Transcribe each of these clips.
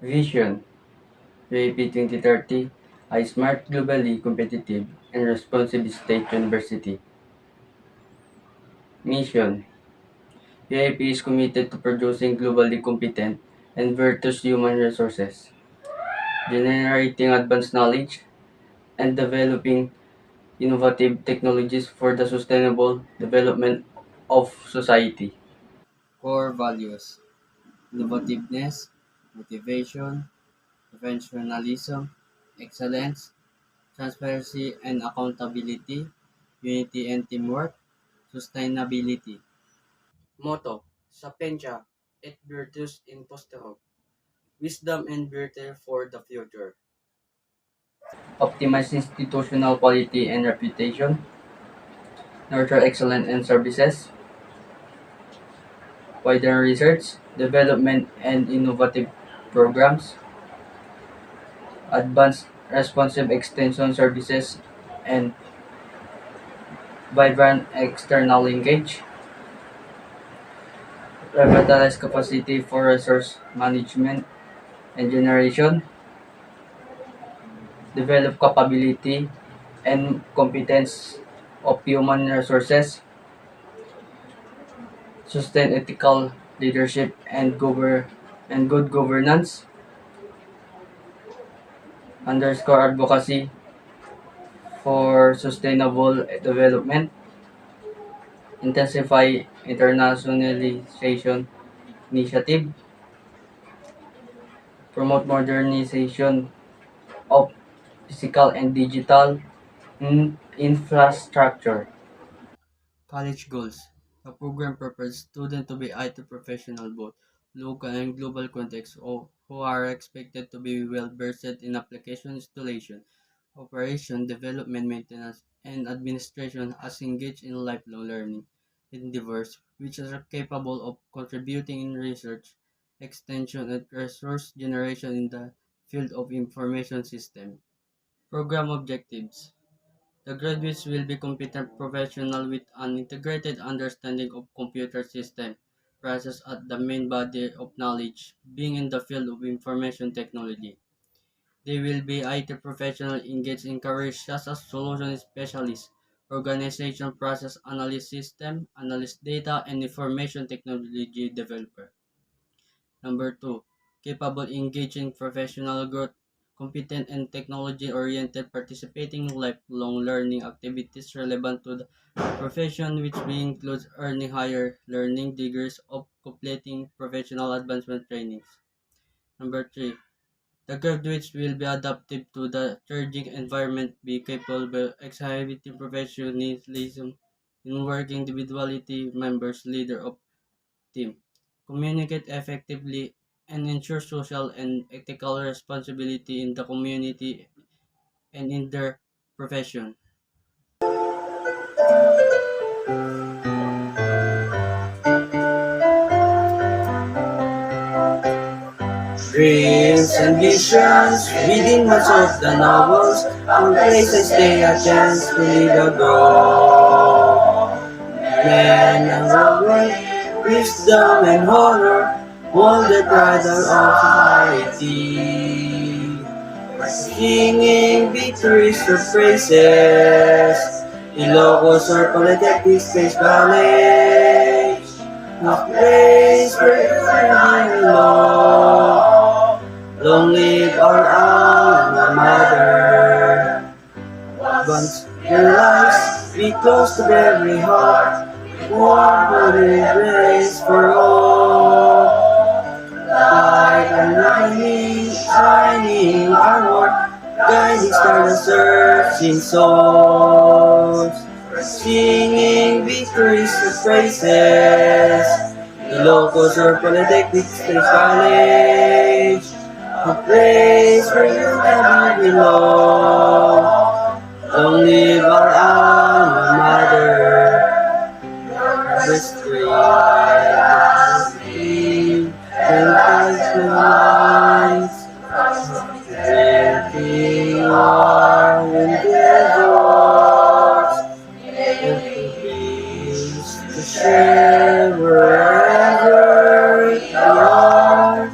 Vision: UAP 2030, a smart, globally competitive, and responsive state university. Mission: UAP is committed to producing globally competent and virtuous human resources, generating advanced knowledge, and developing innovative technologies for the sustainable development of society. Core values: innovativeness, motivation, professionalism, excellence, transparency and accountability, unity and teamwork, sustainability. Motto: Sapientia et virtus in postero. Wisdom and virtue for the future. Optimize institutional quality and reputation, nurture excellence and services, widen research, development and innovative programs, advance responsive extension services, and vibrant external linkage, revitalize capacity for resource management and generation, develop capability and competence of human resources, sustain ethical leadership and good governance, underscore advocacy for sustainable development, intensify internationalization initiative, promote modernization of physical and digital infrastructure. College goals. The program prepares students to be IT professional both local and global contexts who are expected to be well versed in application installation, operation, development, maintenance, and administration as engaged in lifelong learning endeavors which are capable of contributing in research, extension, and resource generation in the field of information system. Program objectives. The graduates will be competent professionals with an integrated understanding of computer system process at the main body of knowledge, being in the field of information technology. They will be IT professionals engaged in careers such as solution specialist, organization process analyst system, analyst data, and information technology developer. Number two, capable, engaging professional growth, competent and technology-oriented, participating in lifelong learning activities relevant to the profession, which includes earning higher learning degrees of completing professional advancement trainings. Number three, the graduates will be adaptive to the changing environment, be capable, exhibiting professionalism in working individuality, members, leader of team, communicate effectively, and ensure social and ethical responsibility in the community and in their profession. Dreams and visions, reading much of the novels, one place I stay a chance to live a grow. Man and woman, wisdom and honor, all the bridal of society. Singing victories or praises, Ilocos or Polytechnic Space College, a place where we belong. Long live our alma mater. Once your lives be close to every heart, warm holy grace for all. Like a lightning shining armor, guiding star the searching souls. Singing victories and praises, Ilocos or Polytechnic Space College, a place where you never belong. Long live our alma mater, history, and touch the lines, drinking our endeavors, with peace to share wherever we are.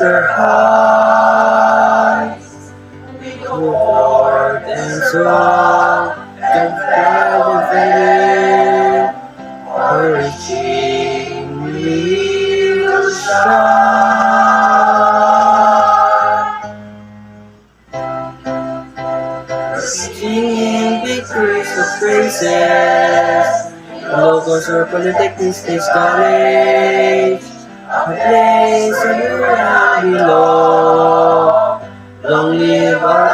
their heights, forth and strong, and proud and fading, reaching will shine, singing victories of praises. Locals or Polytechnic State College, a place where I belong. Long live our